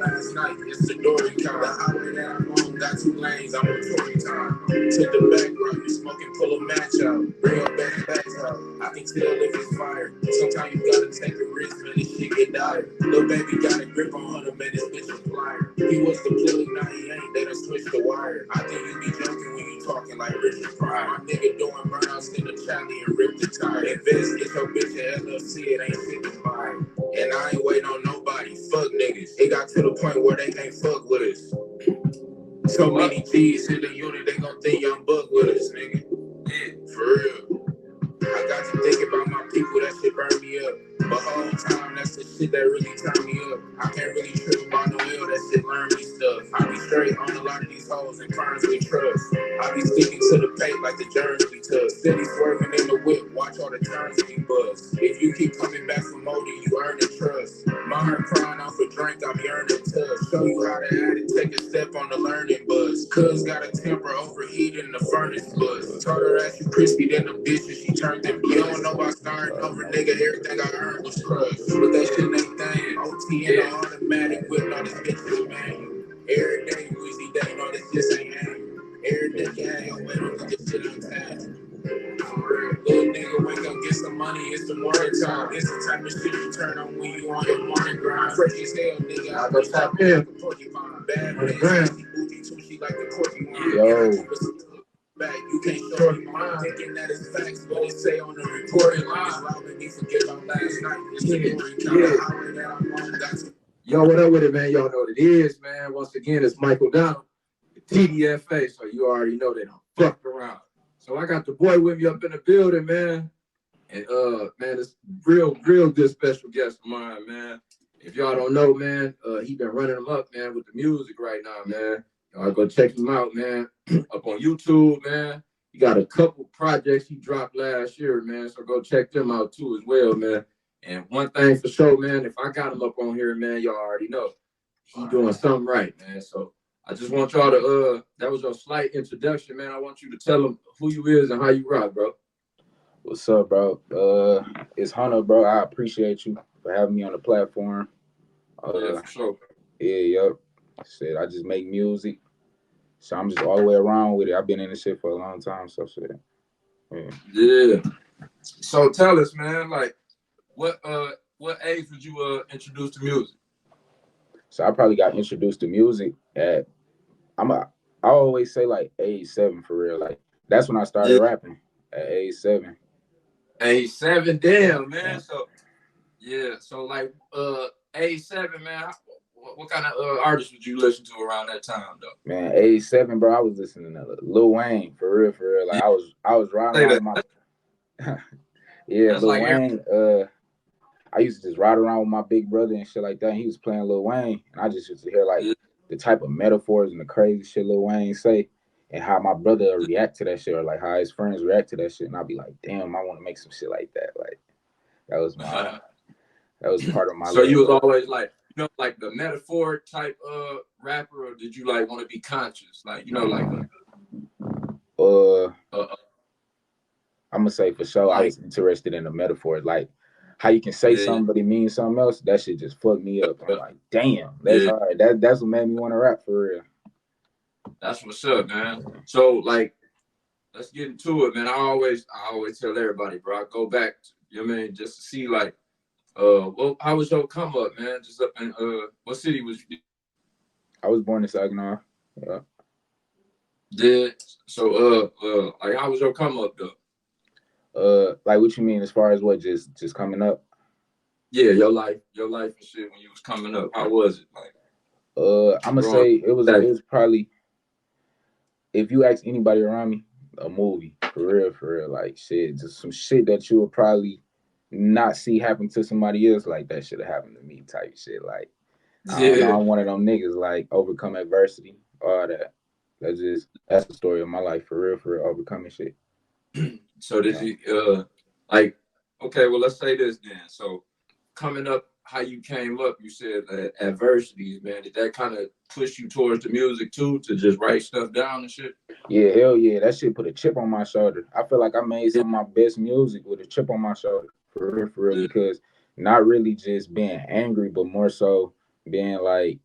last night. It's the Dory time. The highway that I'm on got 2 lanes. I'm on Tory time. Took the back route. You smoking, pull a match out. Bring your back out. I can tell if it's fire. Sometimes you gotta take a risk, man. This shit get dire. Little baby got a grip on 100, man. This bitch is flyer. He was the plug, now he ain't. They done switched the wire. I think you be joking when you talking like Richard Pryor. My nigga doing burnouts in the Charlie and rip the tire. Invest, get your bitch at LFC. It ain't shit to buy. And I ain't waiting on nobody. Fuck niggas. It got to the point where they can't fuck with us. So many G's in the unit, they gon' think young buck with us, nigga. Yeah, for real. I got to think about my people, that shit burn me up. But whole time, that's the shit that really turn me up. I can't really trip about no ill, that shit learn me stuff. I be straight on a lot of these hoes and firms we trust. I be sticking to the paint like the germs we touch. Steady swerving in the whip, watch all the turns we bust. If you keep coming back for more, then you earn the trust. My heart crying out for drink, I'm yearning touch. Show you how to add it, take a step on the learning bus. Cuz got a temper overheating the furnace bus. Told her that you crispy, then the bitches she turned them. You don't know about starting over, nigga. Everything I earned was trust. But that shit ain't thing. OT and the automatic with all this bitches, man. Every day, Weezy Day, no, this just ain't aim. Every day, yeah, wait on this shit ain't time. Little nigga, wake up, get some money, it's the morning time. It's the type of shit you turn on when you on your morning grind. Fresh as hell, nigga. I go Tapp in. Like a porcupine. Bad bitch, she bougie too, she like the porcupine. Yo. Back, you can't show me mine. Thinking that it's facts, but it say on the recording line. It's loud and me forget about last night. It's the highway that I'm on. Yo, what up with it, man? Y'all know what it is, man. Once again, it's Michael Down, TDFA, so you already know they don't fuck around. So I got the boy with me up in the building, man. And man, it's real good special guest of mine, man. If y'all don't know, man, he been running them up, man, with the music right now, man. Y'all go check him out, man. Up on YouTube, man. He got a couple projects he dropped last year, man. So go check them out too as well, man. And one thing for sure, man, if I got him up on here, man, y'all already know he doing something right, man. So I just want y'all to that was your slight introduction, man. I want you to tell them who you is and how you rock, bro. What's up, bro? It's Hunter, bro. I appreciate you for having me on the platform. Yeah, for sure. Yeah. Said I just make music. So I'm just all the way around with it. I've been in this shit for a long time, so shit. Yeah. So tell us, man, like what age would you introduce to music? So I probably got introduced to music at I always say like age 7 for real. Like that's when I started rapping at age 7. Age 7, damn, man. So like age 7, man. What kind of artists would you listen to around that time, though? Man, age 7, bro, I was listening to Lil Wayne for real. Like I was riding around with my Lil like Wayne. I used to just ride around with my big brother and shit like that. And he was playing Lil Wayne, and I just used to hear like the type of metaphors and the crazy shit Lil Wayne say, and how my brother react to that shit, or like how his friends react to that shit. And I'd be like, damn, I want to make some shit like that. Like that was part of my. So you was always like, you know, like the metaphor type rapper, or did you like want to be conscious, like, you know, like I'm gonna say for sure, I was interested in the metaphors, like how you can say something but it means something else. That shit just fucked me up. I'm like, damn, that's hard. That's what made me want to rap for real. That's what's up, man. So like, let's get into it, man. I always tell everybody, bro, I go back to, you know what I mean, just to see like, well, how was your come up, man? Just up in what city was you? I was born in Saginaw. Yeah. So like, how was your come up though? Like what you mean as far as what just coming up? Yeah, your life and shit when you was coming up. How was it? Like, I'm gonna say it was probably, if you ask anybody around me, a movie for real. Like shit, just some shit that you would probably not see happen to somebody else. Like that should have happened to me type shit. Like I'm one of them niggas like overcome adversity, all that. That's the story of my life for real overcoming shit. So did you like, okay, well let's say this then. So coming up, how you came up, you said adversities, man. Did that kind of push you towards the music too, to just write stuff down and shit? Yeah, hell yeah. That shit put a chip on my shoulder. I feel like I made some of my best music with a chip on my shoulder. For real, because not really just being angry, but more so being like,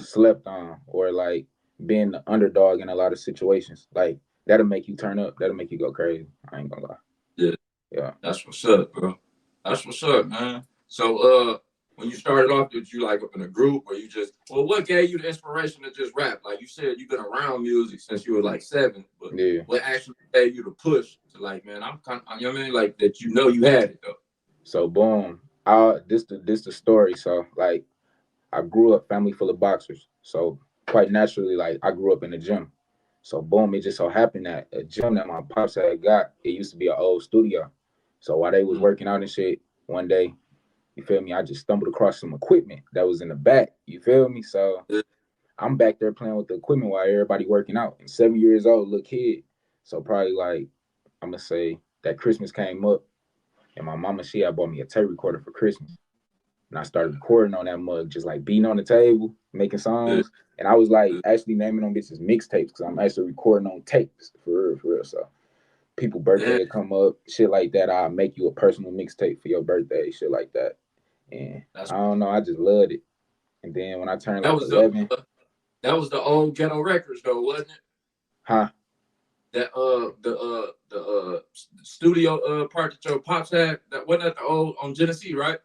slept on, or like being the underdog in a lot of situations. Like that'll make you turn up. That'll make you go crazy. I ain't gonna lie. Yeah, Yeah. that's what's up, bro. That's what's up, man. So, when you started off, did you like up in a group, or you just? Well, what gave you the inspiration to just rap? Like you said, you've been around music since you were like 7, but Yeah. what actually gave you the push to like, man, I'm kind of, you know what I mean, like that, you know, you had it though. So boom. This the story. So like I grew up family full of boxers. So quite naturally, like I grew up in the gym. So boom, it just so happened that a gym that my pops had got, it used to be an old studio. So while they was Mm. working out and shit, one day, you feel me, I just stumbled across some equipment that was in the back. You feel me? So Yeah, I'm back there playing with the equipment while everybody working out. And 7 years old, little kid. So probably like I'm gonna say that Christmas came up and my mama, she had bought me a tape recorder for Christmas. And I started recording on that mug, just like beating on the table, making yeah, songs. And I was like yeah, actually naming them bitches mixtapes because I'm actually recording on tapes for real, for real. So people yeah. birthday would come up, shit like that. I'll make you a personal mixtape for your birthday, shit like that. And That's I don't know, I just loved it. And then when I turned that like was the 11, that was the old ghetto records though, wasn't it? huh? That the studio part that your pops had, that wasn't that the old on Genesee, right?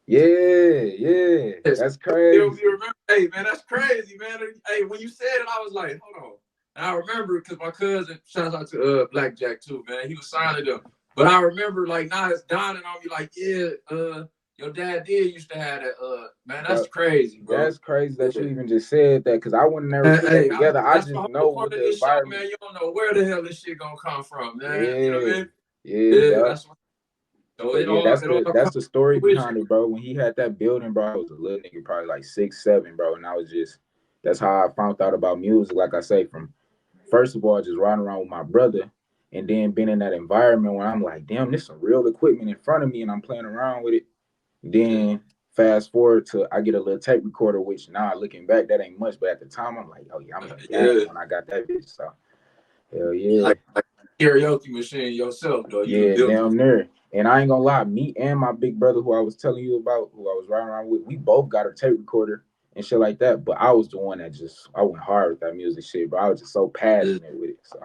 Yeah, yeah, Yes. that's You crazy. remember? Hey man, that's crazy, man. Hey, when you said it, I was like, hold on. And I remember because my cousin, shout out to Blackjack too, man. He was signing them. But I remember like now it's dawning on me like, yeah, your dad did used to have that. Man, that's Bro, crazy, bro. that's crazy that you Yeah. even just said that because I would never put that Hey, together. I that's the just whole know part with of the this show, environment. man. You don't know where the hell this shit gonna come from, man. You know what I Yeah, mean? yeah, Yeah, dog. that's so But yeah, it all that's comes the story to fruition. behind it, bro. When he had that building, bro, I was a little nigga, probably like 6, 7, bro, and I was just that's how I found out about music. Like I say, from first of all, just riding around with my brother, and then being in that environment where I'm like, damn, there's some real equipment in front of me, and I'm playing around with it. Yeah. Then fast forward to I get a little tape recorder, which now looking back, that ain't much, but at the time I'm like, oh yeah, I'm in the game Yeah. when I got that bitch. So hell yeah. Like karaoke machine yourself, though. You done Yeah, built damn near. And I ain't gonna lie, me and my big brother, who I was telling you about, who I was riding around with, we both got a tape recorder and shit like that. But I was the one that just I went hard with that music shit, bro. I was just so it. passionate with it. So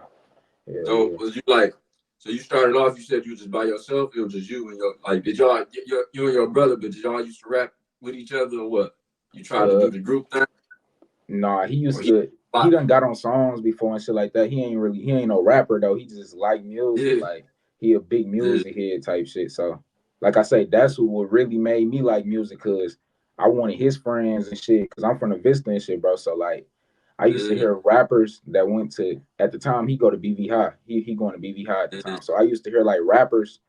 hell So yeah. was you like? So you started off. You said you was just by yourself. It was just you and your like. Did y'all you and your brother? But did y'all used to rap with each other or what? You tried to Uh do the group thing, nah, he or used he? to he done got on songs before and shit like that. He ain't no rapper though. He just like music. Yeah, Like he a big yeah, music head type shit. So like I say, that's what really made me like music cause I wanted his friends and shit. Cause I'm from the Vista and shit, bro. So like I used to yeah, hear rappers that went to at the time he go to BV High. He going to BV High at the yeah, time. So I used to hear like rappers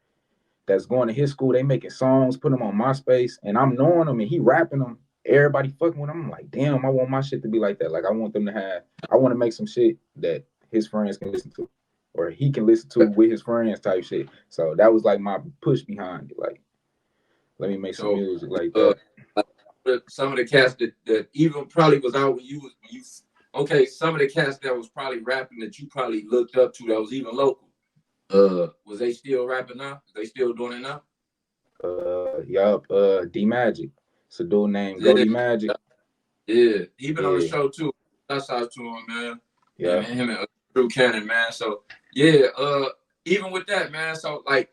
that's going to his school. They making songs, put them on MySpace, and I'm knowing them, and he rapping them. Everybody fucking with him. I'm like, damn, I want my shit to be like that. Like I want them to have. I want to make some shit that his friends can listen to, or he can listen to with his friends type shit. So that was like my push behind it. Like, let me make some So, music like uh, that. like, some of the cats that even probably was out when you. Okay, some of the cats that was probably rapping that you probably looked up to that was even local. Was they still rapping now? Is they still doing it now? Yup. D Magic. It's a dude named Yeah, Go Magic. yeah. He been on the Yeah. show too. That's out to him, man. And Yeah. him and Drew Cannon, man. So yeah, even with that, man. So like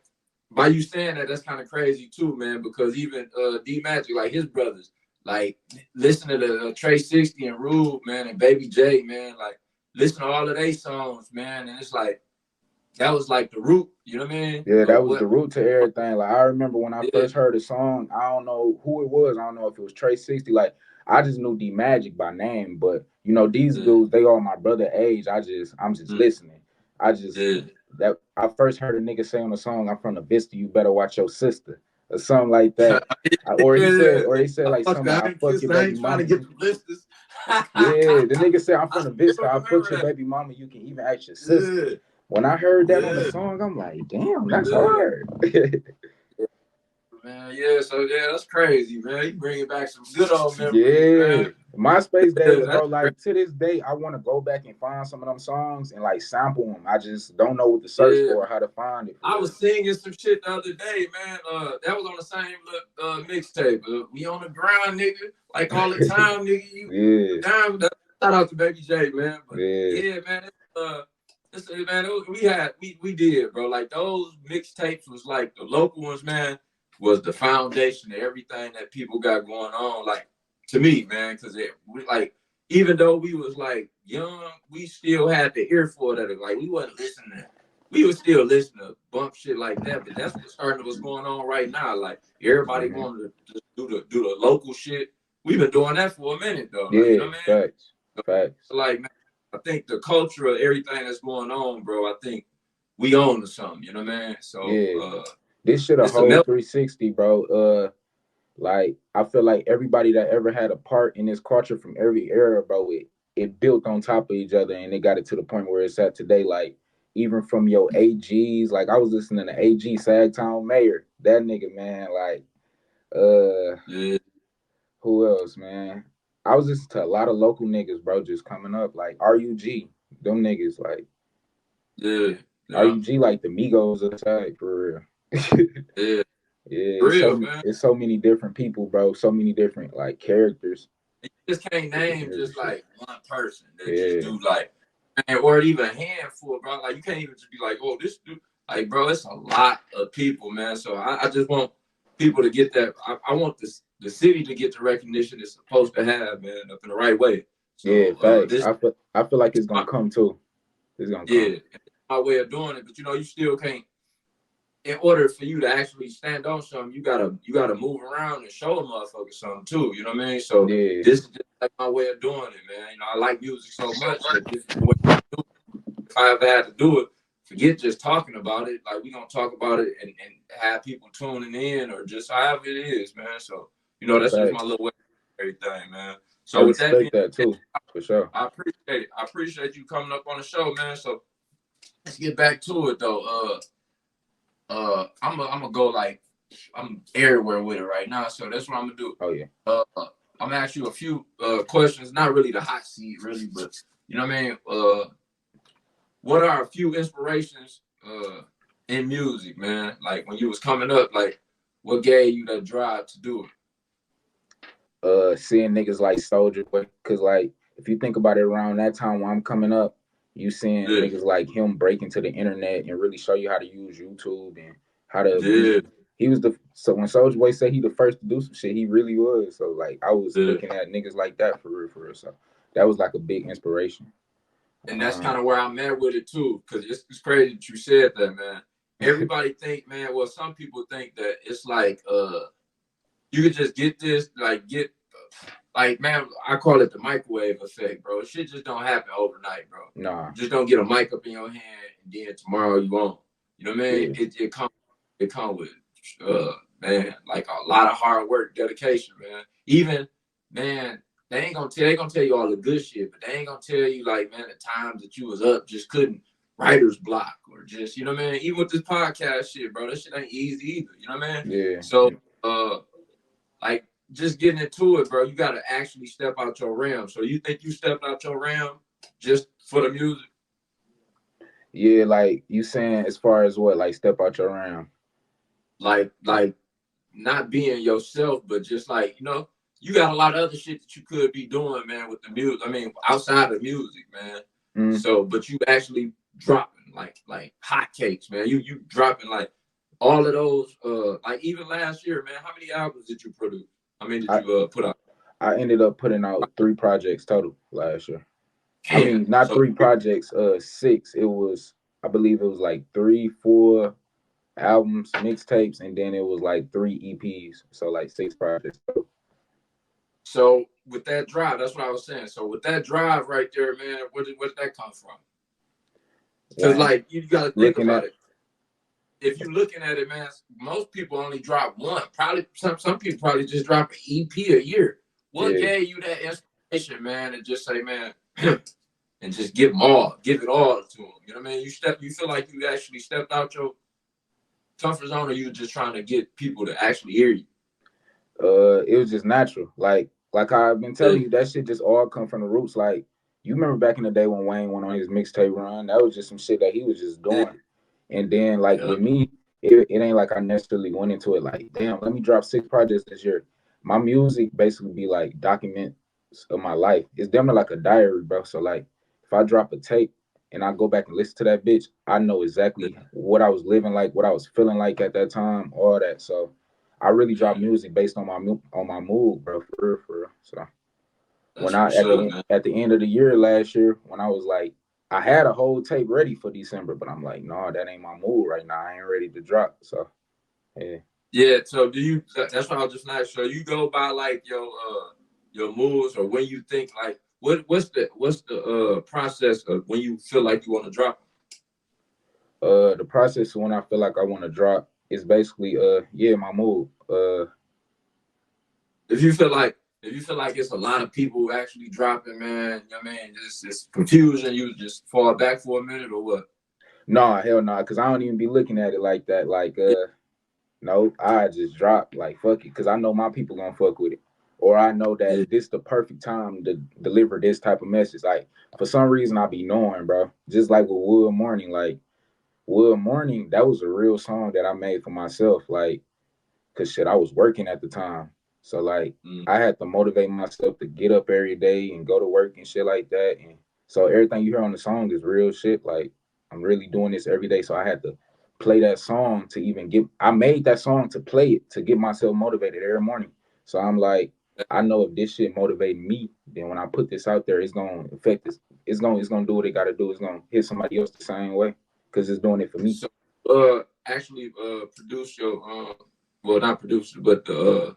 by you saying that, that's kind of crazy too, man. Because even D Magic, like his brothers, like listen to Trey 60 and Rube, man, and Baby J, man. Like listen to all of their songs, man. And it's like that was like the root, you know what I mean? Yeah, Of that was the what? root to everything. Like I remember when I Yeah, first heard a song, I don't know who it was. I don't know if it was Trey 60. Like I just knew D Magic by name, but you know, these yeah, dudes, they all my brother age. I'm just listening. I just yeah. that I first heard a nigga say on the song, I'm from the Vista, you better watch your sister. Or something like that. Yeah. Or he said I like fuck something that. like I I ain't fuck your kissing. I baby ain't trying to mama. get You the blisters. yeah, the nigga said I'm I from the still Vista, I fuck remember your that. baby mama, you can even ask your sister. Yeah, When I heard that on the yeah, song, I'm like, damn, that's yeah, hard. man. Yeah, so yeah, that's crazy, man. You bringing back some good old memories, Yeah, man. MySpace days, bro. That's Like to this day, I want to go back and find some of them songs and like sample them. I just don't know what to search yeah. for or how to find it. For I real. was singing some shit the other day, man. That was on the same mixtape. We on the grind, nigga. Like all the time, nigga. You Yeah, down? Shout out to Baby J, man. But yeah, yeah, man. Man, we did, bro. Like those mixtapes was like the local ones, man. Was the foundation of everything that people got going on. Like to me, man, because like even though we was like young, we still had the ear for that. Like we wasn't listening. We was still listening to bump shit like that, but that's what's starting what's going on right now. Like everybody mm-hmm. wanted to just do the local shit. We've been doing that for a minute though. Like, you know Yeah, what I mean? facts, facts. Like, man, I think the culture of everything that's going on, bro, I think we own to something, you know what I mean? So Yeah, this shit a it's a whole melt. 360, bro. Like I feel like everybody that ever had a part in this culture from every era, bro, it built on top of each other and it got it to the point where it's at today. Like even from your AGs, like I was listening to AG Sagtown Mayor, that nigga, man. Like Yeah, who else, man? I was listening to a lot of local niggas, bro, just coming up. Like RUG, them niggas, like yeah, yeah, RUG, like the Migos of the side for real. yeah. Yeah, Real, man. it's so many different people, bro. So many different like characters You just can't with this name music just shit. like one person that just Yeah, do like, man, or even a handful, bro. Like you can't even just be like, oh, this dude. Like, bro, it's a lot of people, man. So I just want people to get that. I want the city to get the recognition it's supposed to have, man, up in the right way. yeah, So facts. this, I feel like it's gonna come too. It's gonna come. yeah, my way of doing it. But you still can't. In order for you to actually stand on something, you gotta move around and show a motherfucker something too. You know what I mean? So Yeah, this is just like my way of doing it, man. I like music so much that this is the way I do it. If I ever had to do it, forget just talking about it. Like we gonna talk about it and have people tuning in or just however it is, man. So that's just my facts. little way of everything, man. I So with that being respect that said, too, for sure. I appreciate it. I appreciate you coming up on the show, man. So let's get back to it though. I'm gonna go like I'm everywhere with it right now, so that's what I'm gonna do. Oh yeah. I'm gonna ask you a few questions, not really the hot seat, really, but you know what I mean. What are a few inspirations in music, man? Like when you was coming up, like what gave you that drive to do it? Seeing niggas like Soldier Boy, cause like if you think about it, around that time when I'm coming up, you seeing it? niggas like him break into the internet and really show you how to use YouTube and how to be. Yeah, He was so when Soldier Boy said he the first to do some shit, he really was. So like I was yeah. looking at niggas like that for real, for real. So that was like a big inspiration. And that's kind of where I'm at with it too, because it's crazy that you said that, man. Everybody think, man. Well, some people think that it's like you could just get this, like, man, I call it the microwave effect, bro. Shit just don't happen overnight, bro. Nah, You just don't get a mic up in your hand and then tomorrow you on. You know what I mean? yeah, It come with man, like a lot of hard work, dedication, man. Even man, they gonna tell you all the good shit, but they ain't gonna tell you like, man, the times that you was up just couldn't writer's block or just, you know what I mean? Even with this podcast shit, bro, that shit ain't easy either. You know what I mean? yeah. So like just getting into it, bro, you gotta actually step out your realm. So you think you stepped out your realm just for the music? Yeah, like you saying as far as what, like step out your realm. Like not being yourself, but just like, you got a lot of other shit that you could be doing, man, with the music. I mean, outside of music, man. Mm. So, but you actually dropping like hotcakes, man. You dropping like all of those, like even last year, man. How many albums did you produce? How many did you put out? I ended up putting out 3 projects total last year. I Damn. mean, not So 3 projects, 6. It was, I believe it was like 3, 4 albums, mixtapes, and then it was like 3 EPs. So like 6 projects. So with that drive, that's what I was saying. So with that drive right there, man, where did that come from? Because like you got to think Looking about at it. If you're looking at it, man, most people only drop one. Probably some people probably just drop an EP a year. What gave you that inspiration, man, and just say, man, and just give it all to them? You know what I mean? You feel like you actually stepped out your comfort zone, or you just trying to get people to actually hear you? It was just natural. Like like I've been telling you, that shit just all come from the roots. Like you remember back in the day when Wayne went on his mixtape run, that was just some shit that he was just doing. And then like with me, it ain't like I necessarily went into it like, damn, let me drop 6 projects this year. My music basically be like documents of my life. It's definitely like a diary, bro. So like if I drop a tape and I go back and listen to that bitch, I know exactly what I was living like, what I was feeling like at that time, all that. So I really drop music based on my mood, bro, for real, for real. So when I at the end of the year last year, when I was like, I had a whole tape ready for December, but I'm like, no, that ain't my mood right now. I ain't ready to drop. So yeah. Yeah. So do you? That's why I was just not sure. You go by like your moods, or when you think like what's the process of when you feel like you want to drop? The process when I feel like I want to drop is basically my mood. If you feel like it's a lot of people actually dropping, man, you know what I mean, just confusion, you just fall back for a minute or what? No, hell no, because I don't even be looking at it like that. Like no, I just drop like fuck it, because I know my people gonna fuck with it, or I know that this the perfect time to deliver this type of message. Like for some reason I be knowing, bro. Just like with Wood Morning, like Wood Morning, that was a real song that I made for myself. Like cause shit, I was working at the time. So like I had to motivate myself to get up every day and go to work and shit like that. And so everything you hear on the song is real shit. Like I'm really doing this every day. So I had to play that song to even get I made that song to play it to get myself motivated every morning. So I'm like, I know if this shit motivated me, then when I put this out there, it's gonna affect this. It's gonna do what it gotta do. It's gonna hit somebody else the same way. Cause it's doing it for me. So actually produce your well, not producer, but the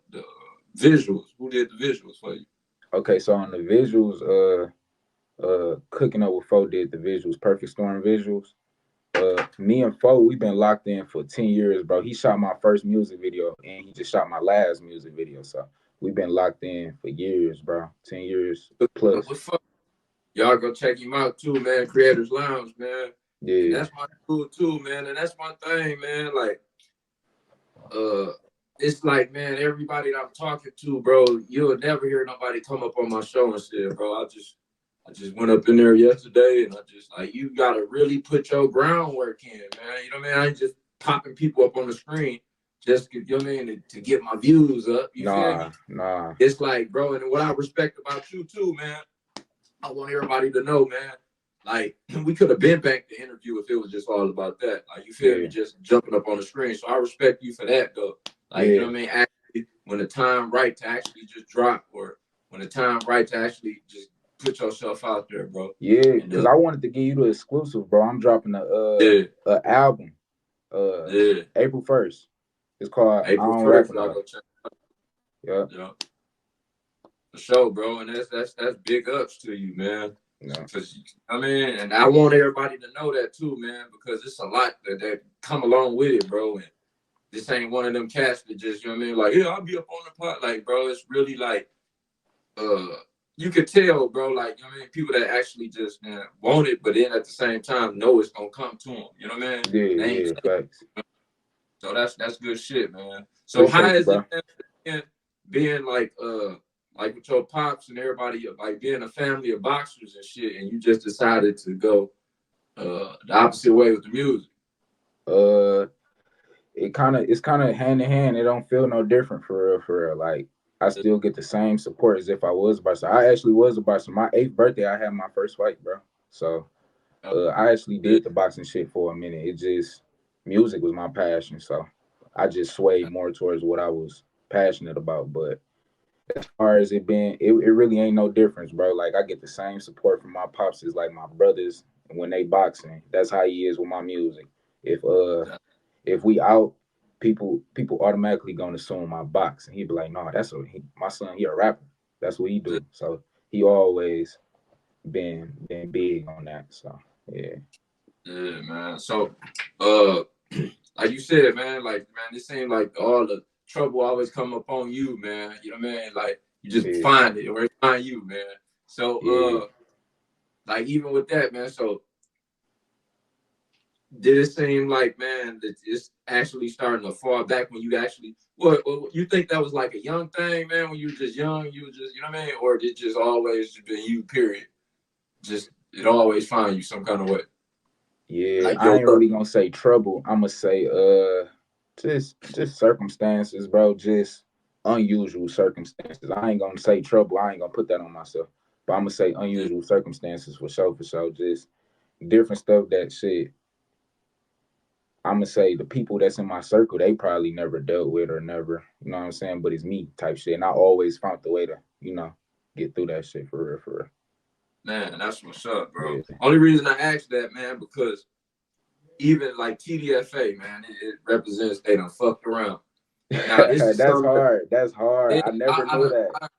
visuals. Who did the visuals for you? Okay, so on the visuals, Cooking Up with Foe did the visuals, Perfect Storm visuals. Me and Foe, we've been locked in for 10 years, bro. He shot my first music video and he just shot my last music video. So we've been locked in for years, bro. 10 years plus. Y'all go check him out too, man. Creators Lounge, man. Yeah. And that's my cool too, man. And that's my thing, man. Like, it's like, man, everybody that I'm talking to, bro, you'll never hear nobody come up on my show and say, bro, I just went up in there yesterday and I just like, you gotta really put your groundwork in, man. You know what I mean? I ain't just popping people up on the screen just, you know what I mean, to get my views up. You feel me? Nah. It's like, bro, and what I respect about you too, man, I want everybody to know, man, like we could have been back the interview if it was just all about that. Like you feel me, just jumping up on the screen. So I respect you for that though. Like, you know what I mean? Actually, when the time right to actually just drop, or when the time right to actually just put yourself out there, bro. Yeah, because I wanted to give you the exclusive, bro. I'm dropping a album April 1st. It's called April I Don't 1st, Rap y'all Enough. go check it out. Yeah. For sure, bro. And that's big ups to you, man. Because I mean, and I want everybody to know that too, man, because it's a lot that come along with it, bro. And this ain't one of them cats that just, you know what I mean, like, yeah, I'll be up on the pot. Like, bro, it's really like you could tell, bro, like, you know what I mean, people that actually just want it, but then at the same time know it's gonna come to them. You know what I mean? Yeah, facts. So that's good shit, man. So appreciate how is you, it being like with your pops and everybody, like being a family of boxers and shit, and you just decided to go the opposite way with the music? It's kind of hand in hand. It don't feel no different for real, for real. Like I still get the same support as if I was a boxer. I actually was a boxer. My 8th birthday, I had my first fight, bro. So I actually did the boxing shit for a minute. It just music was my passion, so I just swayed more towards what I was passionate about. But as far as it being, it really ain't no difference, bro. Like I get the same support from my pops as like my brothers when they boxing. That's how he is with my music. If we out, people automatically gonna assume I box, and he'd be like, "No, my son. He a rapper. That's what he do." So he always been big on that. So yeah. Yeah, man. So like you said, man, it seemed like all the trouble always come upon you, man. You know what I mean? Like you just find it or it find you, man. So like even with that, man, so did it seem like, man, that it's actually starting to fall back when you actually, what you think that was like a young thing, man, when you were just young, you were just, you know what I mean? Or did it just always been you, period? Just, it always find you some kind of way. Yeah, Like, I yo, ain't look, really gonna say trouble. I'm gonna say just circumstances, bro. Just unusual circumstances. I ain't gonna say trouble. I ain't gonna put that on myself. But I'm gonna say yeah, unusual circumstances for sure, for sure. Just different stuff that shit. I'm gonna say the people that's in my circle, they probably never dealt with or never, you know what I'm saying? But it's me type shit. And I always found the way to, get through that shit for real, for man, that's what's up, bro. real. Only reason I asked that, man, because even like TDFA, man, it represents they done fucked around. Now, this Yeah. is That's something hard. That's hard. that I never knew that.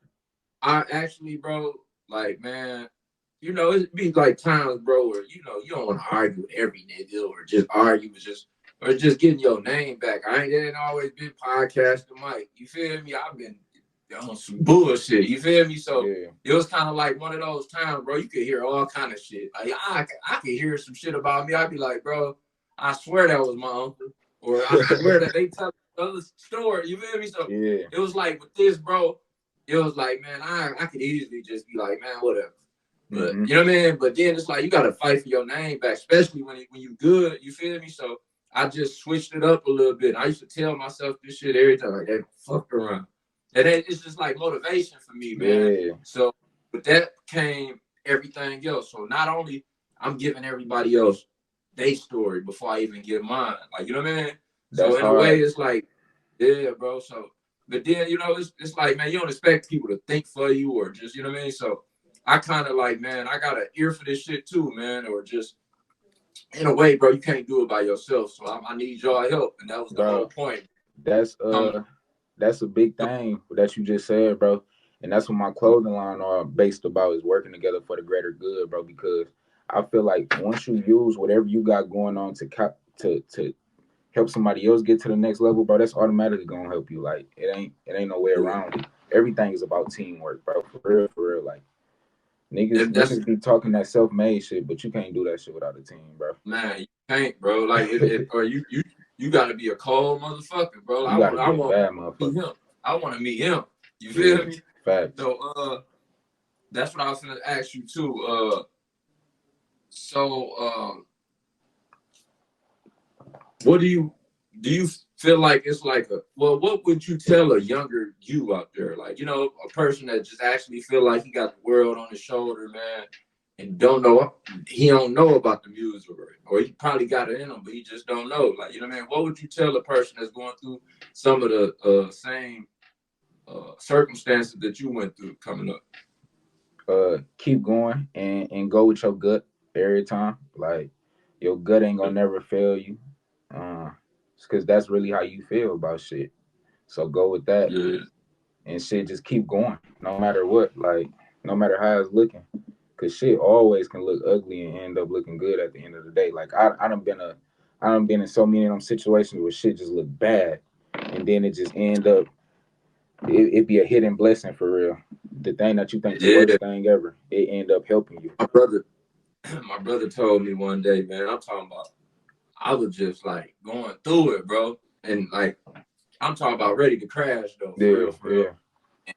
I actually, bro, like, man, you know, it be like times, bro, where you don't want to argue with every nigga or just argue with just getting your name back. It ain't always been podcasting, Mike. You feel me? I've been on some bullshit. You feel me? So Yeah. it was kind of like one of those times, bro. You could hear all kind of shit. Like I could hear some shit about me. I'd be like, bro, I swear that was my uncle, or I swear that they tell another story. You feel me? So Yeah. it was like with this, bro. It was like, man, I could easily just be like, man, whatever. But Mm-hmm. you know what I mean? But then it's like you gotta fight for your name back, especially when you good, you feel me? So I just switched it up a little bit. I used to tell myself this shit every time, like, hey, fuck around. And then it's just like motivation for me, man. Yeah. So with that came everything else. So not only I'm giving everybody else their story before I even give mine. Like, you know what I mean? That's So in a way, hard. it's like, yeah, bro. So but then, it's like, man, you don't expect people to think for you or just, you know what I mean? So I kind of like, man, I got an ear for this shit too, man. Or just in a way, bro, you can't do it by yourself. So I need y'all help. And that was the whole Bro, point. that's Coming that's a big thing that you just said, bro. And that's what my clothing line are based about is working together for the greater good, bro. Because I feel like once you use whatever you got going on to help somebody else get to the next level, bro, that's automatically gonna help you. Like it ain't no way yeah. around it. Everything is about teamwork, bro. For real, for real. Like That's niggas be talking that self made shit, but you can't do that shit without a team, bro. man, you can't, bro. Like or you gotta be a cold motherfucker, bro. You I gotta want I be a want bad to meet motherfucker. him. I want to meet him. You Yeah, feel me? facts. So that's what I was gonna ask you too. So what do you feel like it's like a well, what would you tell a younger you out there? Like, a person that just actually feel like he got the world on his shoulder, man, and don't know about the music or he probably got it in him, but he just don't know. Like, you know what I mean? What would you tell a person that's going through some of the same circumstances that you went through coming up? Keep going and go with your gut every time. Like your gut ain't gonna never fail you. Because that's really how you feel about shit. So go with that Yeah, and shit. Just keep going, no matter what. Like no matter how it's looking. Cause shit always can look ugly and end up looking good at the end of the day. Like I done been in so many of them situations where shit just look bad, and then it just end up it be a hidden blessing for real. The thing that you think the yeah. worst thing ever, it end up helping you. My brother, my brother told me one day, man. I'm talking about. I was just like going through it, bro, and like I'm talking about ready to crash though, for real, Yeah, for real. yeah,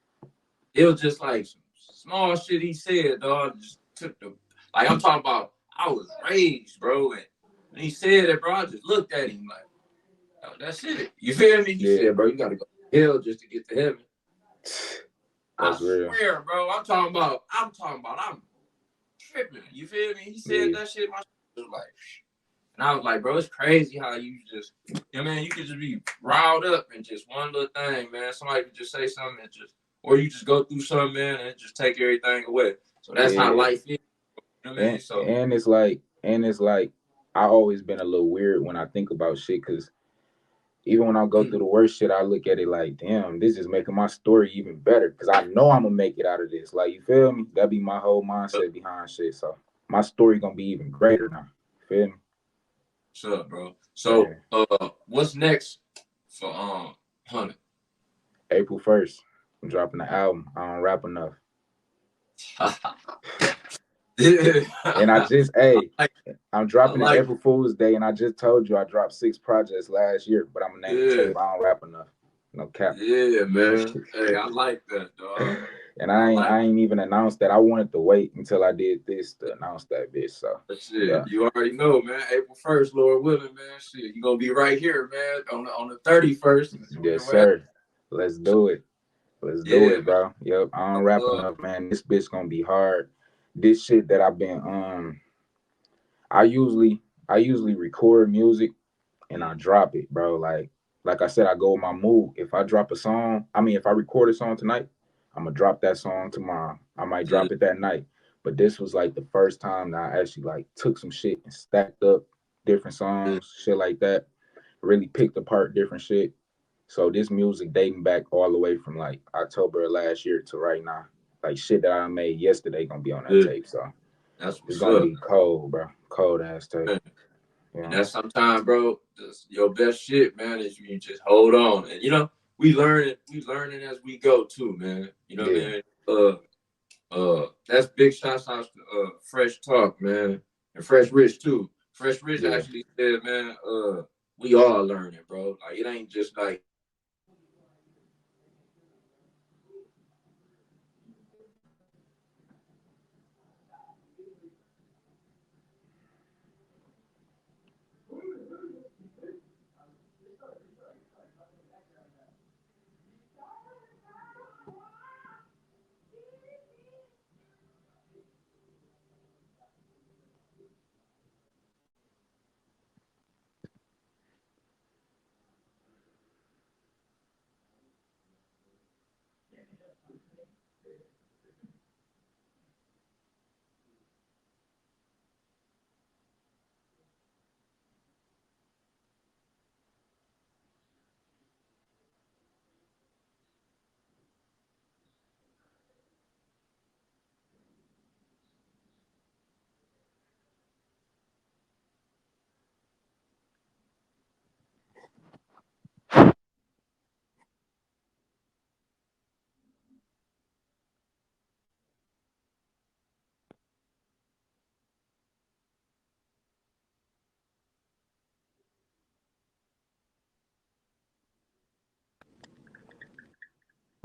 It was just like some small shit he said, dog. Just took the like I'm talking about. I was raised, bro, and when he said it, bro, I just looked at him like, oh, that's it. You feel me? He yeah. said, bro, you gotta go to hell just to get to heaven. I That's real. swear, bro. I'm tripping. You feel me? He said Yeah, that shit. My shit was like, and I was like, bro, it's crazy how you just, you could just be riled up and just one little thing, man. Somebody could just say something and or you just go through something, man, and just take everything away. So that's how yeah. life is. You know what I mean? So, And it's like I always been a little weird when I think about shit because even when I go through the worst shit, I look at it like, damn, this is making my story even better because I know I'm gonna make it out of this. Like, you feel me? That be my whole mindset behind shit. So my story gonna be even greater now. Feel me? what's up, bro? So, Yeah. what's next for Hunter? April 1st, I'm dropping the album. I don't rap enough. And I just, hey, I'm I dropping it like April Fool's Day, and I just told you I dropped 6 projects last year, but I'm gonna name the yeah, tape. I don't rap enough. No cap. yeah, man. Hey, I like that, dog. And I I like ain't even announced that. I wanted to wait until I did this to announce that bitch. So that shit. yeah. You already know, man. April 1st, Lord willing, man. Shit, you gonna be right here, man. On the 31st is when Yes, your ass. sir. Let's do it. Let's do Yeah, it, bro. Yep. I don't rap man. enough, man. This bitch gonna be hard. This shit that I've been I usually record music and I drop it, bro. Like I said, I go with my mood. If I drop a song, I mean if I record a song tonight, I'm gonna drop that song tomorrow. I might Yeah, drop it that night. But this was like the first time that I actually like took some shit and stacked up different yeah, songs, shit like that. Really picked apart different shit. So this music dating back all the way from like October of last year to right now. Like shit that I made yesterday gonna be on that yeah. tape. So That's it's what's gonna up, be cold, bro. Cold ass tape. man. You And know? that's sometimes, bro, just your best shit, man, is you just hold on. And we learning as we go too, man. You know what Yeah. I mean? That's big shots out to Fresh Talk, man. And Fresh Rich too. Fresh Rich Yeah. actually said, man, we all learning, bro. Like it ain't just like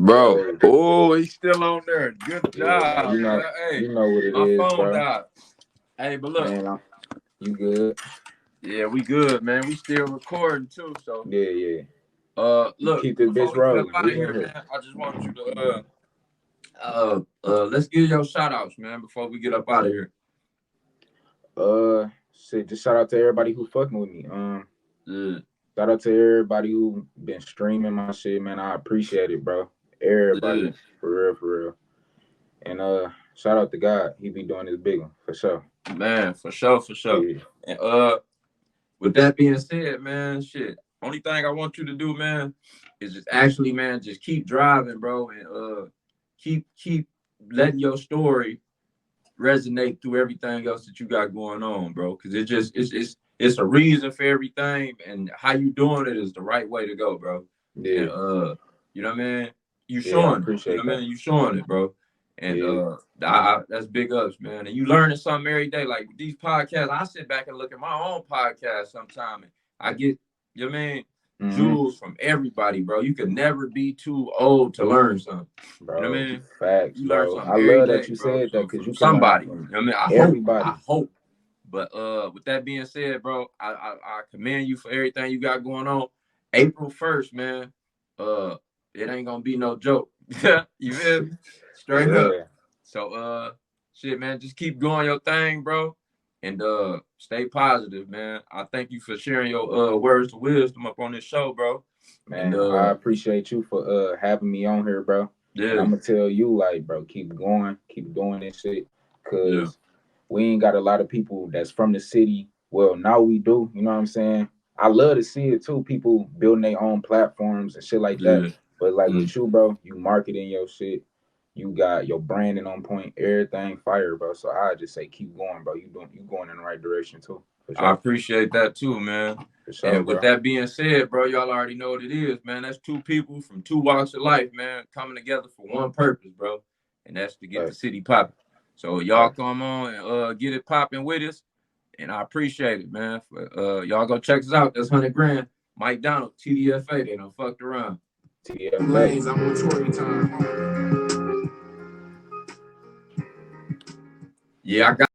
bro. Yo. Oh, he's still on there. Good Yeah, man. job, man. Hey, You know what it my is, phone bro. died. Hey, but look, Man, you good? yeah, we good, man. We still recording too. So, Yeah, yeah. You look, keep this before bitch we get up rolling. out of We in here, here. man, I just want you to let's give your shout outs, man, before we get up out of here. Shit, just shout out to everybody who fucking with me. Yeah, Shout out to everybody who been streaming my shit, man. I appreciate it, bro. Everybody, yeah, for real, for real. And shout out to God. He be doing his big one for sure. man, for sure, for sure. Yeah, And with that being said, man, shit. Only thing I want you to do, man, is just actually, man, just keep driving, bro, and keep letting your story resonate through everything else that you got going on, bro. Because it's a reason for everything, and how you doing it is the right way to go, bro. And yeah, you know what I mean? You yeah. I showing it. You know appreciate what I that. mean? You showing it, bro. And Yeah. that's big ups, man. And you learning something every day. Like these podcasts, I sit back and look at my own podcast sometime, and I get, you know what I mean, Mm-hmm. jewels from everybody, bro. You can never be too old to learn something. You know what I Bro, mean? facts, You learn bro. something I every love that day, you bro. said that So because from you can learn somebody. You from know what I mean? I everybody, hope. But with that being said, bro, I commend you for everything you got going on. April 1st, man. Uh it ain't gonna be no joke. You feel me? Straight up. yeah, So shit, man, just keep doing your thing, bro. And stay positive, man. I thank you for sharing your words of wisdom up on this show, bro. And man. I appreciate you for having me on here, bro. And yeah, I'm gonna tell you, like, bro, keep going, keep doing this shit, yeah, cause we ain't got a lot of people that's from the city. Well, now we do. You know what I'm saying? I love to see it too. People building their own platforms and shit like that. yeah. But like Mm. with you, bro, you marketing your shit. You got your branding on point, everything fire, bro. So I just say keep going, bro. You going in the right direction too, for I sure, appreciate that too, man. for sure, And with bro. that being said, bro, y'all already know what it is, man. That's two people from two walks of life, man, coming together for one purpose, bro. And that's to get the But city popping. So y'all come on and get it popping with us. And I appreciate it, man. Y'all go check us out. That's 100 grand. Mike Donald, TDFA. They done fucked around. Lanes, I'm on Tory time. Yeah, I got